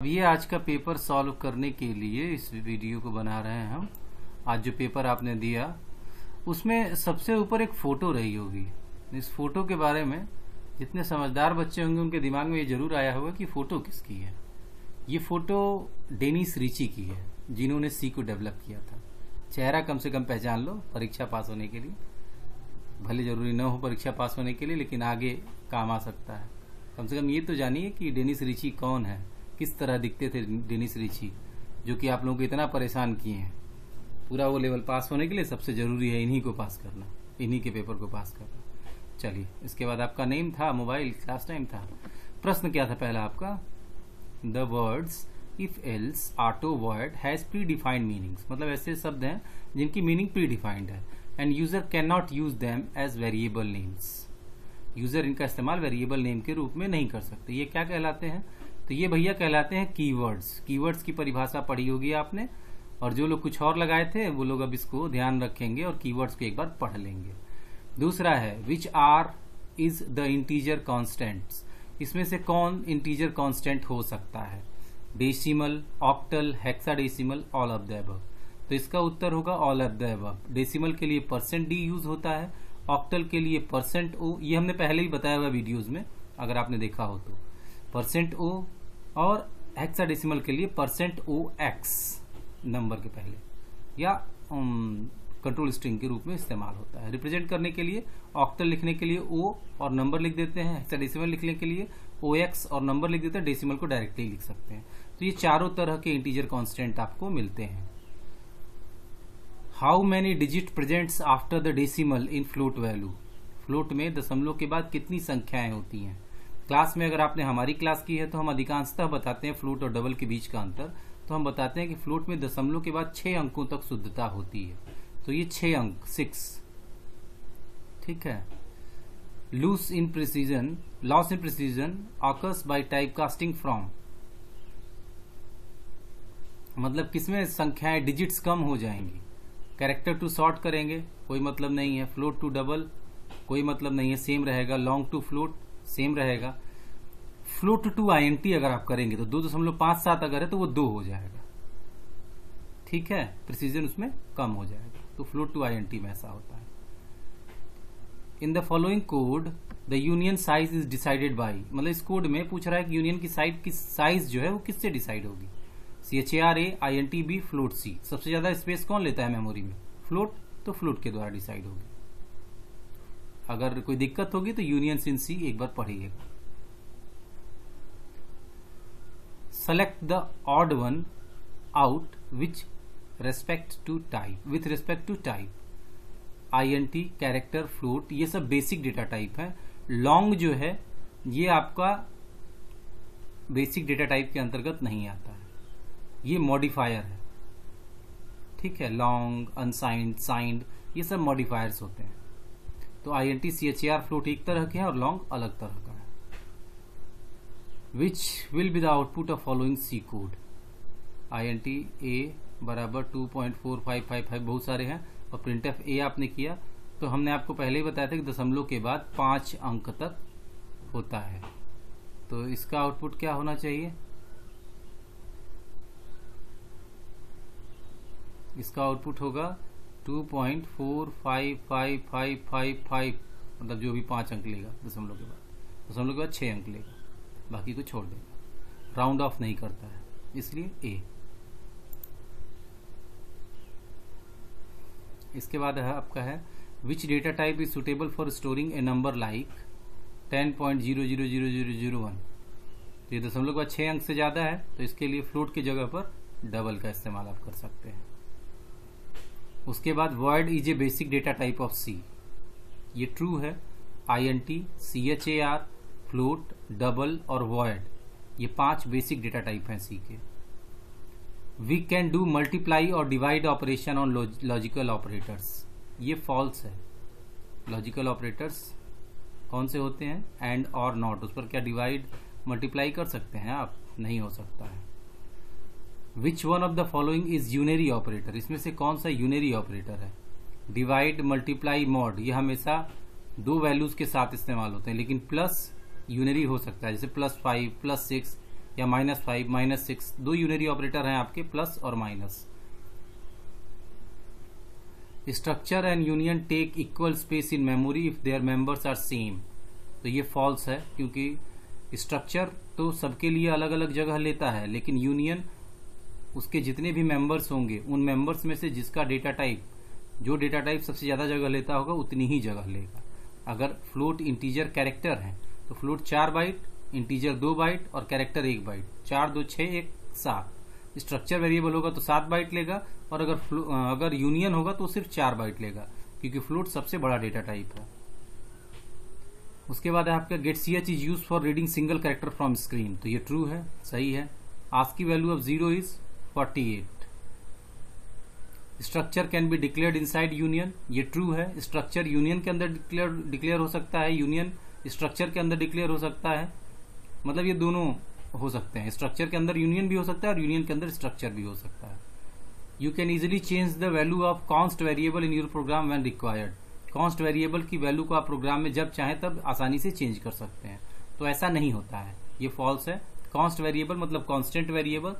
अब ये आज का पेपर सॉल्व करने के लिए इस वीडियो को बना रहे हैं हम। आज जो पेपर आपने दिया उसमें सबसे ऊपर एक फोटो रही होगी। इस फोटो के बारे में जितने समझदार बच्चे होंगे उनके दिमाग में ये जरूर आया होगा कि फोटो किसकी है। ये फोटो डेनिस रिची की है, जिन्होंने सी को डेवलप किया था। चेहरा कम से कम पहचान लो परीक्षा पास होने के लिए, भले जरूरी न हो परीक्षा पास होने के लिए, लेकिन आगे काम आ सकता है। कम से कम ये तो जानिए कि डेनिस रिची कौन है, किस तरह दिखते थे डेनिस रिची, जो कि आप लोगों को इतना परेशान किए हैं। पूरा वो लेवल पास होने के लिए सबसे जरूरी है इन्हीं को पास करना, इन्हीं के पेपर को पास करना। चलिए, इसके बाद आपका नेम था, मोबाइल, क्लास टाइम था। प्रश्न क्या था पहला आपका? The words if else auto word has predefined meanings, मतलब ऐसे शब्द हैं जिनकी मीनिंग प्री डिफाइंड है। And user can not use them as variable names, user इनका इस्तेमाल वेरिएबल नेम के रूप में नहीं कर सकते। ये क्या कहलाते हैं? तो ये भैया कहलाते हैं कीवर्ड्स। कीवर्ड्स की परिभाषा पढ़ी होगी आपने, और जो लोग कुछ और लगाए थे वो लोग अब इसको ध्यान रखेंगे और कीवर्ड्स को एक बार पढ़ लेंगे। दूसरा है which are is the integer constants, इसमें से कौन इंटीजर कांस्टेंट हो सकता है? Decimal, octal, hexadecimal, all of the above. तो इसका उत्तर होगा all of the above. Decimal के लिए %d यूज होता है, ऑक्टल के लिए %o, ये हमने पहले ही बताया हुआ वीडियोस में अगर आपने देखा हो तो, %o, और हेक्साडेसिमल के लिए %ox नंबर के पहले, या कंट्रोल स्ट्रिंग के रूप में इस्तेमाल होता है। रिप्रेजेंट करने के लिए ऑक्टल लिखने के लिए o और नंबर लिख देते हैं, हेक्साडेसिमल लिखने के लिए ox और नंबर लिख देते हैं, डेसिमल को डायरेक्टली लिख सकते हैं। तो ये चारों तरह के इंटीजर कांस्टेंट आपको मिलते हैं। How many digit presents after the decimal in float value, float में दशमलव के बाद कितनी संख्याएं होती हैं? क्लास में अगर आपने हमारी क्लास की है तो हम अधिकांशतः बताते हैं फ्लोट और डबल के बीच का अंतर। तो हम बताते हैं कि फ्लोट में दशमलव के बाद 6 अंकों तक शुद्धता होती है। तो ये 6 अंक 6, ठीक है। Loss in precision occurs by type casting from, मतलब किसमें संख्याएं डिजिट्स कम हो जाएंगी? कैरेक्टर टू शॉर्ट करेंगे, कोई मतलब नहीं है। फ्लोट टू डबल, कोई मतलब नहीं है, सेम रहेगा। लॉन्ग टू फ्लोट, सेम रहेगा। फ्लोट टू INT अगर आप करेंगे तो 2.57 अगर है तो वो 2 हो जाएगा, ठीक है। प्रिसीजन उसमें कम हो जाएगा, तो फ्लोट टू INT में ऐसा होता है। In the following code the union size is decided by, मतलब इस कोड में पूछ रहा है कि यूनियन की साइज जो है वो किससे डिसाइड होगी? CHAR A, INT B, float C। सबसे ज्यादा स्पेस कौन लेता है मेमोरी में? फ्लोट, तो फ्लोट के द्वारा डिसाइड होगी। अगर कोई दिक्कत होगी तो यूनियन इन C एक बार पढ़िएगा। Select the odd one out which respect to type, INT, character, float, ये सब बेसिक डेटा टाइप है। लॉन्ग जो है ये आपका बेसिक डेटा टाइप के अंतर्गत नहीं आता है, ये मॉडिफायर है, ठीक है। लॉन्ग, अनसाइंड, साइंड, ये सब मॉडिफायर्स होते हैं। तो INT, CHAR, फ्लोट एक तरह के हैं और लॉन्ग अलग तरह का है। Which will be the output of following C code? INT A बराबर 2.4555, बहुत सारे हैं, और printf A आपने किया तो हमने आपको पहले ही बताया था कि दशमलव के बाद 5 अंक तक होता है। तो इसका आउटपुट क्या होना चाहिए? इसका आउटपुट होगा 2.455555, मतलब जो भी 5 अंक लेगा दशमलव के बाद 6 अंक लेगा, बाकी को छोड़ देगा। राउंड ऑफ नहीं करता है, इसलिए A। इसके बाद है आपका है which data type is suitable for storing A number like 10.000001। ये दशमलव के बाद 6 अंक से ज्यादा है तो इसके लिए फ्लोट की जगह पर डबल का इस्तेमाल आप कर सकते हैं। उसके बाद word is a basic data type of C, ये ट्रू है। INT, CHAR, फ्लोट, डबल और वॉइड, ये 5 बेसिक डेटा टाइप हैं C के। वी कैन डू मल्टीप्लाई और divide operation on logical operators, ये फॉल्स है। लॉजिकल ऑपरेटर्स कौन से होते हैं? एंड और नॉट, उस पर क्या डिवाइड मल्टीप्लाई कर सकते हैं आप? नहीं हो सकता है। Which one of the following is unary operator, इसमें से कौन सा यूनरी ऑपरेटर है? डिवाइड, मल्टीप्लाई, मॉड, ये हमेशा 2 वैल्यूज के साथ इस्तेमाल होते हैं, लेकिन प्लस यूनरी हो सकता है, जैसे +5, +6, या -5, -6, दो यूनरी ऑपरेटर हैं आपके, प्लस और minus. Structure and union take equal space in memory if their members are same. तो ये फॉल्स है, क्योंकि स्ट्रक्चर तो सबके लिए अलग अलग जगह लेता है, लेकिन यूनियन उसके जितने भी मेंबर्स होंगे उन मेंबर्स में से जिसका डेटा टाइप, जो डेटा टाइप सबसे ज्यादा जगह लेता होगा उतनी ही जगह लेगा। अगर फ्लोट इंटीजर कैरेक्टर है तो फ्लोट 4 बाइट, इंटीजर 2 बाइट और कैरेक्टर 1 बाइट, 4 2 6 1 7। स्ट्रक्चर वेरिएबल होगा तो 7 बाइट लेगा, और अगर यूनियन होगा तो सिर्फ 4 बाइट लेगा, क्योंकि फ्लोट सबसे बड़ा डेटा टाइप है। उसके बाद आपका get ch is use for reading single character from screen. तो ये ट्रू है, सही है। ASCII value of 0 is 48। Structure can be declared inside union, ये ट्रू है। स्ट्रक्चर यूनियन के अंदर डिक्लेयर हो सकता है, यूनियन स्ट्रक्चर के अंदर डिक्लेयर हो सकता है, मतलब ये दोनों हो सकते हैं। स्ट्रक्चर के अंदर यूनियन भी हो सकता है और यूनियन के अंदर स्ट्रक्चर भी हो सकता है। You can easily change the value of const variable in your program when required. Const variable की वैल्यू को आप प्रोग्राम में जब चाहें तब आसानी से चेंज कर सकते हैं, तो ऐसा नहीं होता है, ये फॉल्स है। कॉन्स्ट वेरिएबल मतलब कांस्टेंट वेरिएबल,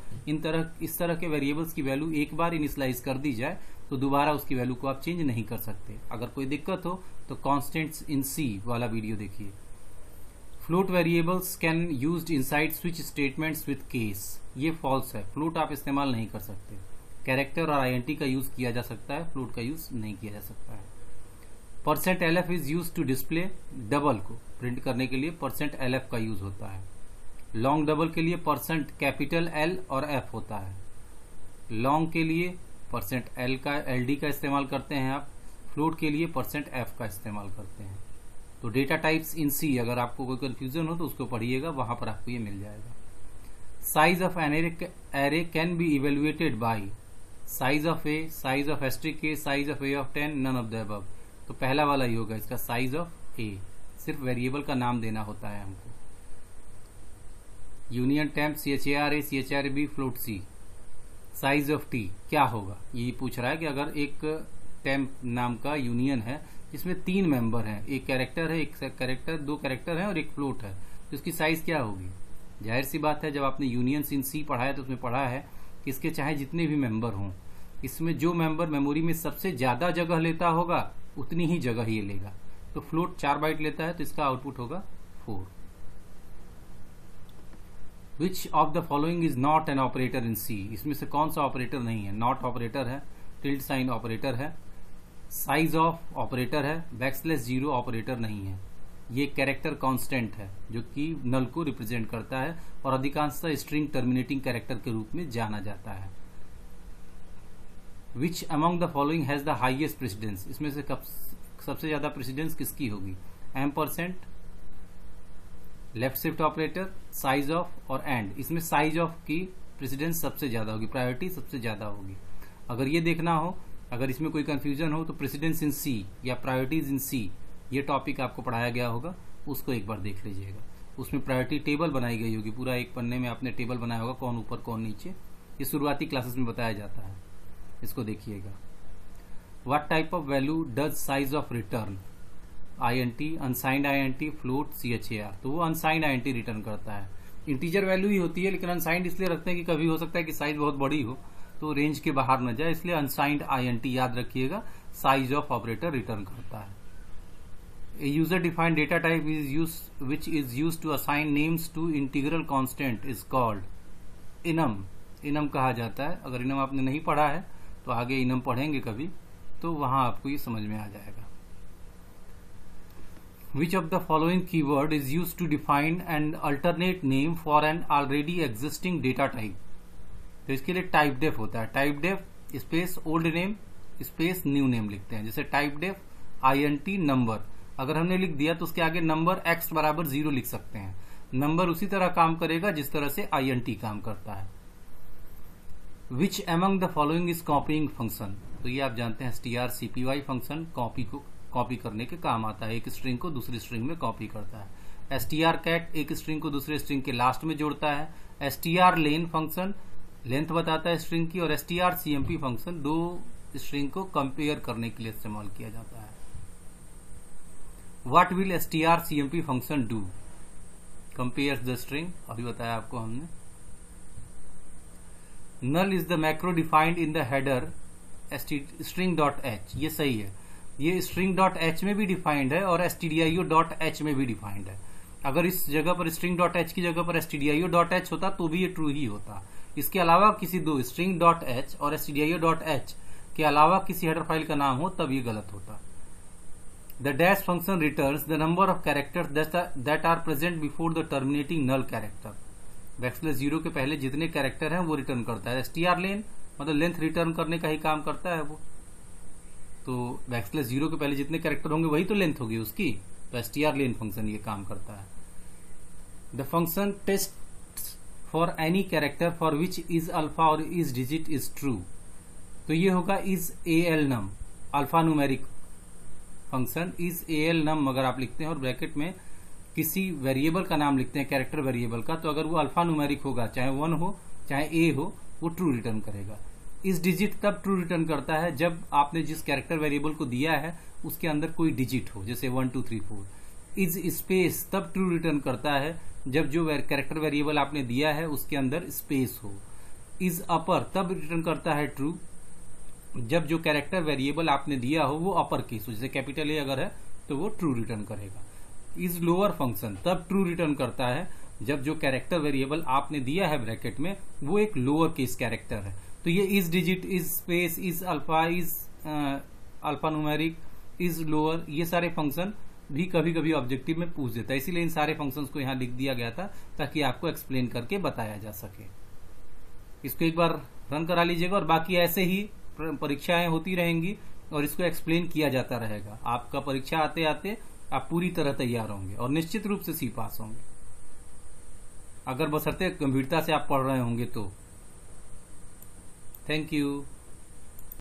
इस तरह के वेरिएबल्स की वैल्यू एक बार इनिशियलाइज कर दी जाए तो दोबारा उसकी वैल्यू को आप चेंज नहीं कर सकते। अगर कोई दिक्कत हो तो कॉन्स्टेंट्स इन सी वाला वीडियो देखिए। Float variables can used inside switch statements with case, ये फॉल्स है। फ्लोट आप इस्तेमाल नहीं कर सकते। कैरेक्टर और आईएनटी का यूज किया जा सकता है, फ्लोट का यूज नहीं किया जा सकता है। %lf is use to display, double को प्रिंट करने के लिए %lf का यूज होता है। लॉन्ग डबल के लिए %L और F होता है। लॉन्ग के लिए %LD का इस्तेमाल करते हैं आप, फ्लोट के लिए %F का इस्तेमाल करते हैं। तो डेटा टाइप्स इन सी, अगर आपको कोई कंफ्यूजन हो तो उसको पढ़िएगा, वहां पर आपको ये मिल जाएगा। Size of an array can be evaluated by size of a, size of asterisk a, size of a of 10, none of the above. तो पहला वाला ही होगा इसका, साइज ऑफ ए, सिर्फ वेरिएबल का नाम देना होता है हमको। Union temp CHARA, CHRB, float c. Size of t क्या होगा, ये पूछ रहा है कि अगर एक टेम्प नाम का यूनियन है जिसमें 3 मेंबर हैं, एक कैरेक्टर है, एक कैरेक्टर, 2 कैरेक्टर है और एक फ्लोट है, तो इसकी साइज क्या होगी। जाहिर सी बात है, जब आपने यूनियंस इन सी पढ़ा है तो उसमें पढ़ा है कि इसके चाहे जितने भी मेंबर हों, इसमें जो मेंबर मेमोरी में सबसे ज्यादा जगह लेता होगा उतनी ही जगह ये लेगा। तो फ्लोट 4 बाइट लेता है तो इसका आउटपुट होगा 4। Which of the following is not an operator in C, इसमें से कौन सा ऑपरेटर नहीं है। नॉट ऑपरेटर है, टिल्ड साइन ऑपरेटर है, साइज ऑफ ऑपरेटर है, \0 ऑपरेटर नहीं है। ये कैरेक्टर कांस्टेंट है जो कि नल को रिप्रेजेंट करता है और अधिकांशतः स्ट्रिंग टर्मिनेटिंग कैरेक्टर के रूप में जाना जाता है। Which among the following has the highest precedence, इसमें से सबसे ज्यादा प्रेसिडेंस किसकी होगी। %, Left shift operator, size of और एंड। इसमें साइज ऑफ की प्रेसिडेंस सबसे ज्यादा होगी, प्रायोरिटी सबसे ज्यादा होगी। अगर ये देखना हो, अगर इसमें कोई कंफ्यूजन हो तो प्रेसिडेंस इन सी या प्रायोरिटीज इन सी, ये टॉपिक आपको पढ़ाया गया होगा, उसको एक बार देख लीजिएगा। उसमें प्रायोरिटी टेबल बनाई गई होगी, पूरा एक पन्ने में आपने टेबल बनाया होगा, कौन ऊपर कौन नीचे, ये शुरुआती क्लासेस में बताया जाता है, इसको देखिएगा। What type of value does size of return, INT, unsigned INT, float, CHAR। तो वो अनसाइंड INT रिटर्न करता है। इंटीजर वैल्यू ही होती है, लेकिन अनसाइंड इसलिए रखते हैं कि कभी हो सकता है कि साइज बहुत बड़ी हो तो रेंज के बाहर न जाए, इसलिए अनसाइंड INT याद रखिएगा, साइज ऑफ ऑपरेटर रिटर्न करता है। A user defined data type is used which is used to assign names to integral constant is called enum। enum कहा जाता है। अगर enum आपने नहीं पढ़ा है तो आगे enum पढ़ेंगे कभी, तो वहां आपको ये समझ में आ जाएगा। Which of the following keyword is used to define an alternate name for an already existing data type। तो इसके लिए टाइप डेफ होता है, typedef space old name space new name लिखते हैं। जैसे टाइप डेफ INT नंबर, अगर हमने लिख दिया तो उसके आगे नंबर x = 0 लिख सकते हैं। नंबर उसी तरह काम करेगा जिस तरह से INT काम करता है। Which among the following is copying function, तो ये आप जानते हैं strcpy फंक्शन कॉपी करने के काम आता है, एक स्ट्रिंग को दूसरी स्ट्रिंग में कॉपी करता है। strcat एक स्ट्रिंग को दूसरे स्ट्रिंग के लास्ट में जोड़ता है। strlen फंक्शन लेंथ बताता है स्ट्रिंग की, और strcmp फंक्शन 2 स्ट्रिंग को कंपेयर करने के लिए इस्तेमाल किया जाता है। What will strcmp function do, compare the string, अभी बताया आपको हमने। Null is the macro defined in the header string.h, ये सही है। ये string.h में भी डिफाइंड है और stdio.h में भी डिफाइंड है। अगर इस जगह पर string.h की जगह पर stdio.h होता तो भी ये ट्रू ही होता। इसके अलावा किसी दो string.h और stdio.h के अलावा किसी हेडर फाइल का नाम हो तब ये गलत होता। The dash function returns the number of characters that are present before the terminating null character. Backslash 0 के पहले जितने कैरेक्टर हैं वो रिटर्न करता है। str_len मतलब लेंथ रिटर्न करने का ही काम करता है वो। तो बैकस्लैश 0 के पहले जितने कैरेक्टर होंगे वही तो लेंथ होगी उसकी, तो str_len फंक्शन ये काम करता है। The function test for any character for which is alpha और इज डिजिट इज ट्रू, तो ये होगा is AL_num, alpha numeric function is AL_num अगर आप लिखते हैं और ब्रैकेट में किसी वेरिएबल का नाम लिखते हैं, कैरेक्टर वेरिएबल का, तो अगर वो अल्फा न्यूमेरिक होगा, चाहे 1 हो चाहे A हो, वो ट्रू रिटर्न करेगा। इस डिजिट तब ट्रू रिटर्न करता है जब आपने जिस कैरेक्टर वेरिएबल को दिया है उसके अंदर कोई डिजिट हो, जैसे 1 2 3 4। इज स्पेस तब ट्रू रिटर्न करता है जब जो कैरेक्टर वेरिएबल आपने दिया है उसके अंदर स्पेस हो। इज अपर तब रिटर्न करता है ट्रू जब जो कैरेक्टर वेरिएबल आपने दिया हो वो अपर केस हो, जैसे कैपिटल A अगर है तो वो ट्रू रिटर्न करेगा। इज लोअर फंक्शन तब ट्रू रिटर्न करता है जब जो कैरेक्टर वेरिएबल आपने दिया है ब्रैकेट में वो एक लोअर केस कैरेक्टर है। तो ये is digit, is space, is alpha, is alpha numeric, is lower, ये सारे फंक्शन भी कभी कभी ऑब्जेक्टिव में पूछ देता है, इसीलिए इन सारे फंक्शंस को यहाँ लिख दिया गया था ताकि आपको एक्सप्लेन करके बताया जा सके। इसको एक बार रन करा लीजिएगा और बाकी ऐसे ही परीक्षाएं होती रहेंगी और इसको एक्सप्लेन किया जाता रहेगा। आपका परीक्षा आते आते आप पूरी तरह तैयार होंगे और निश्चित रूप से C पास होंगे, अगर बशर्ते गंभीरता से आप पढ़ रहे होंगे तो। Thank you.